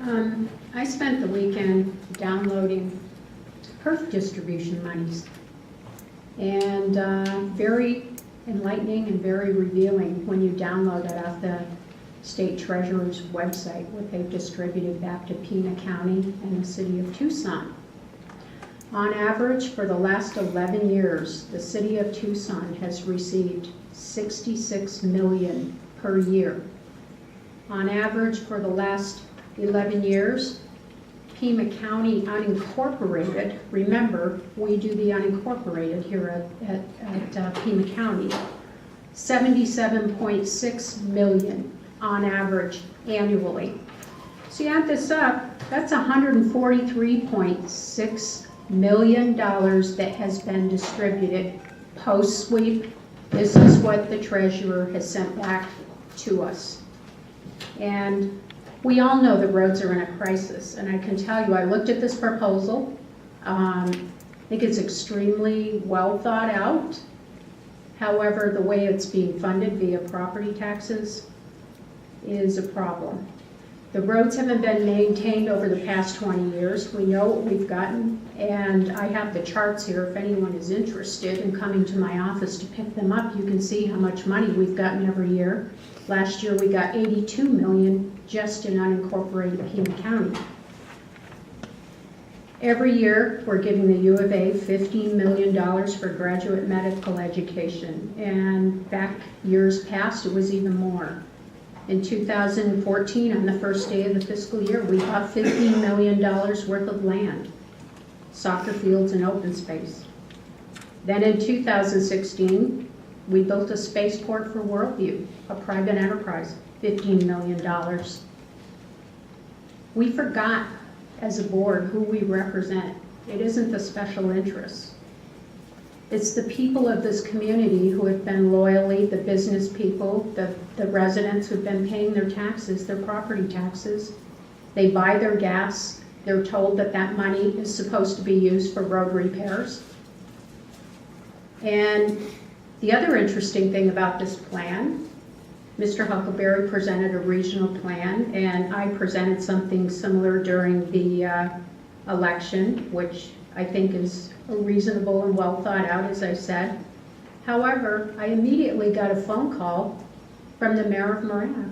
I spent the weekend downloading HURF distribution monies, and very enlightening and very revealing when you download it off the State Treasurer's website, what they've distributed back to Pima County and the City of Tucson. On average, for the last 11 years, the City of Tucson has received $66 million per year. On average, for the last 11 years, Pima County unincorporated, remember, we do the unincorporated here at Pima County, $77.6 million on average annually. So you add this up, that's $143.6 million that has been distributed post-sweep. This is what the treasurer has sent back to us. And we all know the roads are in a crisis, and I can tell you, I looked at this proposal. I think it's extremely well thought out. However, the way it's being funded via property taxes is a problem. The roads haven't been maintained over the past 20 years. We know what we've gotten, and I have the charts here. If anyone is interested in coming to my office to pick them up, you can see how much money we've gotten every year. Last year we got $82 million just in unincorporated Pima County. Every year we're giving the U of A $15 million for graduate medical education, and back years past it was even more. In 2014, on the first day of the fiscal year, we bought $15 million worth of land, soccer fields and open space. Then in 2016, we built a spaceport for Worldview, a private enterprise, $15 million. We forgot as a board who we represent. It isn't the special interests. It's the people of this community who have been loyally, the business people, the residents who've been paying their taxes, their property taxes. They buy their gas. They're told that that money is supposed to be used for road repairs. And the other interesting thing about this plan, Mr. Huckleberry presented a regional plan, and I presented something similar during the election, which I think is reasonable and well thought out, as I said. However, I immediately got a phone call from the mayor of Marana.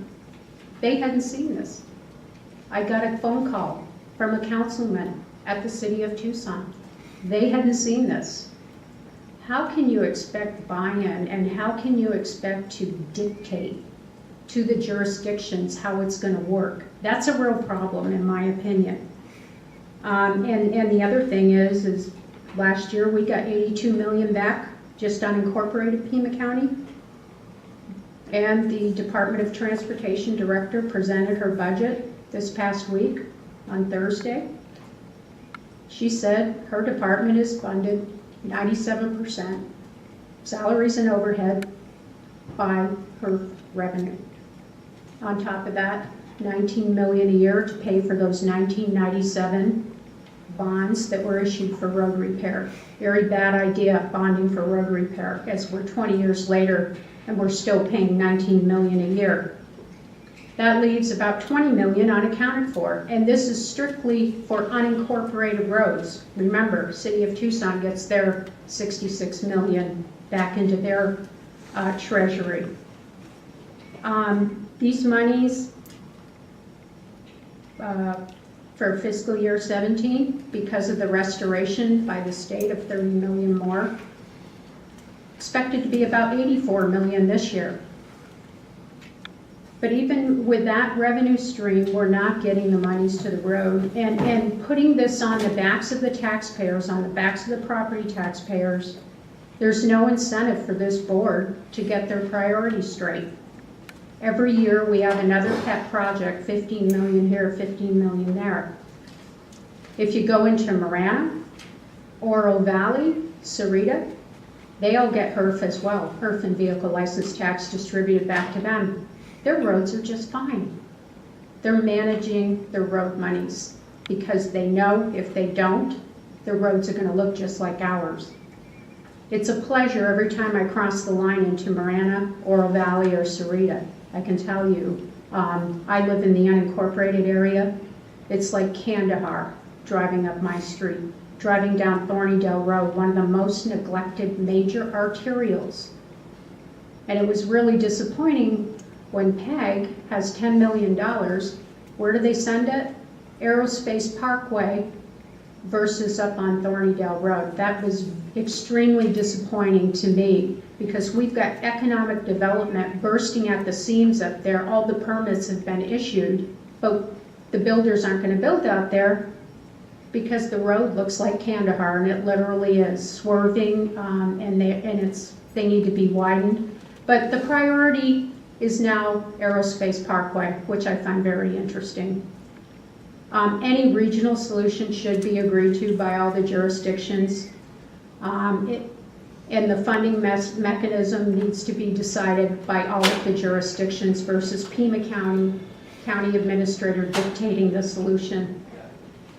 They hadn't seen this. I got a phone call from a councilman at the City of Tucson. They hadn't seen this. How can you expect buy-in, and how can you expect to dictate to the jurisdictions how it's going to work? That's a real problem, in my opinion. And the other thing is last year we got $82 million back, just unincorporated Pima County. And the Department of Transportation director presented her budget this past week on Thursday. She said her department is funded 97%, salaries and overhead, by her revenue. On top of that, $19 million a year to pay for those 1997 bonds that were issued for road repair. Very bad idea, bonding for road repair, as we're 20 years later and we're still paying $19 million a year. That leaves about $20 million unaccounted for, and this is strictly for unincorporated roads. Remember, City of Tucson gets their $66 million back into their treasury. These monies for fiscal year 17, because of the restoration by the state of $30 million more, expected to be about $84 million this year. But even with that revenue stream, we're not getting the monies to the road. And putting this on the backs of the taxpayers, on the backs of the property taxpayers, there's no incentive for this board to get their priorities straight. Every year we have another pet project, 15 million here, 15 million there. If you go into Marana, Oro Valley, Sarita, they all get HURF as well, HURF and vehicle license tax distributed back to them. Their roads are just fine. They're managing their road monies because they know if they don't, their roads are going to look just like ours. It's a pleasure every time I cross the line into Marana, Oro Valley, or Sarita. I can tell you, I live in the unincorporated area. It's like Kandahar driving up my street, driving down Thornydale Road, one of the most neglected major arterials. And it was really disappointing when PEG has $10 million. Where do they send it? Aerospace Parkway versus up on Thornydale Road. That was extremely disappointing to me because we've got economic development bursting at the seams up there. All the permits have been issued, but the builders aren't going to build out there because the road looks like Kandahar, and it literally is swerving, and they need to be widened. But the priority is now Aerospace Parkway, which I find very interesting. Any regional solution should be agreed to by all the jurisdictions. And the funding mechanism needs to be decided by all of the jurisdictions versus Pima County Administrator dictating the solution.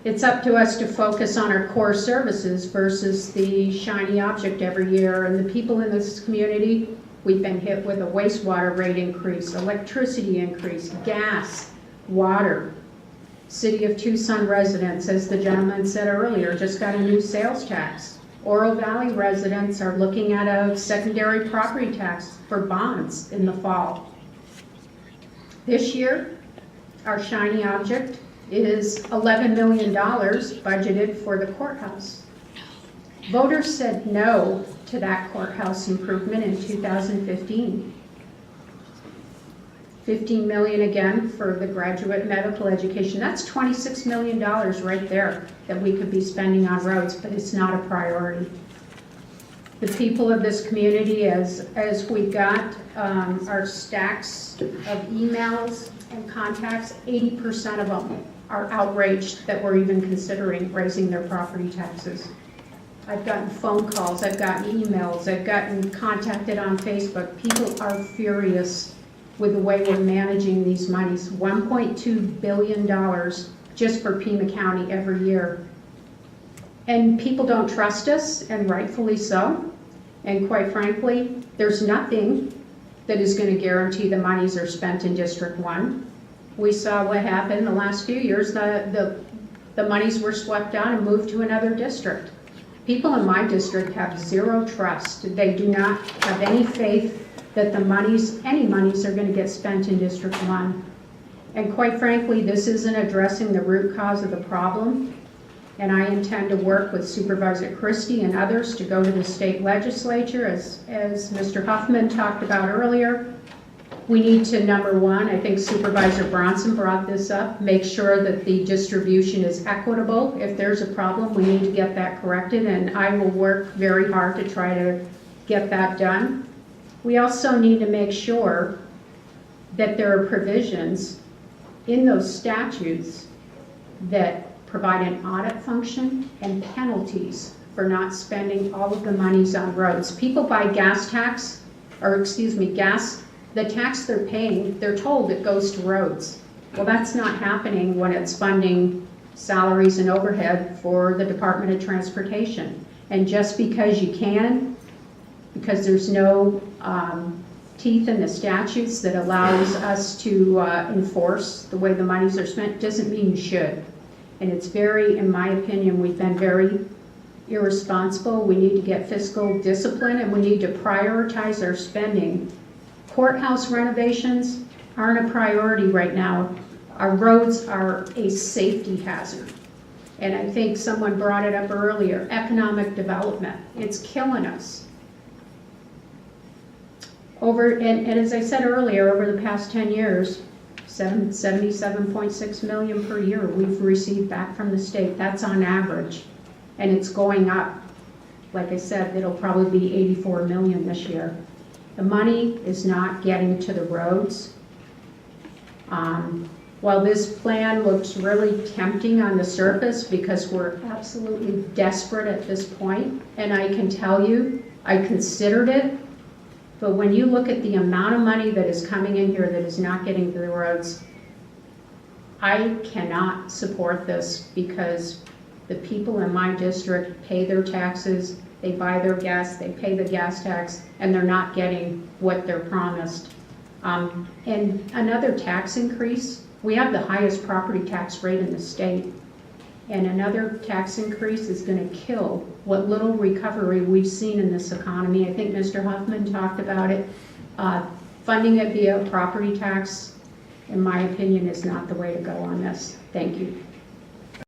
It's up to us to focus on our core services versus the shiny object every year. And the people in this community, we've been hit with a wastewater rate increase, electricity increase, gas, water. City of Tucson residents, as the gentleman said earlier, just got a new sales tax. Oro Valley residents are looking at a secondary property tax for bonds in the fall. This year, our shiny object is $11 million budgeted for the courthouse. Voters said no to that courthouse improvement in 2015. $15 million again for the graduate medical education. That's $26 million right there that we could be spending on roads, but it's not a priority. The people of this community, as we got our stacks of emails and contacts, 80% of them are outraged that we're even considering raising their property taxes. I've gotten phone calls, I've gotten emails, I've gotten contacted on Facebook. People are furious with the way we're managing these monies. $1.2 billion just for Pima County every year. And people don't trust us, and rightfully so. And quite frankly, there's nothing that is going to guarantee the monies are spent in District 1. We saw what happened the last few years. The monies were swept out and moved to another district. People in my district have zero trust. They do not have any faith that any monies are going to get spent in District 1. And quite frankly, this isn't addressing the root cause of the problem. And I intend to work with Supervisor Christie and others to go to the state legislature, as Mr. Huffman talked about earlier. We need to, number one, I think Supervisor Bronson brought this up, make sure that the distribution is equitable. If there's a problem, we need to get that corrected, and I will work very hard to try to get that done. We also need to make sure that there are provisions in those statutes that provide an audit function and penalties for not spending all of the monies on roads. People buy gas, the tax they're paying, they're told it goes to roads. Well, that's not happening when it's funding salaries and overhead for the Department of Transportation. And just because you can, because there's no teeth in the statutes that allows us to enforce the way the monies are spent, doesn't mean you should. And it's very, in my opinion, we've been very irresponsible. We need to get fiscal discipline, and we need to prioritize our spending. Courthouse renovations aren't a priority right now. Our roads are a safety hazard. And I think someone brought it up earlier, economic development. It's killing us. And as I said earlier, over the past 10 years, $77.6 million per year we've received back from the state. That's on average, and it's going up. Like I said, it'll probably be 84 million this year. The money is not getting to the roads. While this plan looks really tempting on the surface because we're absolutely desperate at this point, and I can tell you, I considered it, but when you look at the amount of money that is coming in here that is not getting to the roads, I cannot support this because the people in my district pay their taxes, they buy their gas, they pay the gas tax, and they're not getting what they're promised. And another tax increase We have the highest property tax rate in the state, and another tax increase is going to kill what little recovery we've seen in this economy. I think Mr. Huffman talked about it. Funding it via property tax, in my opinion, is not the way to go on this. Thank you.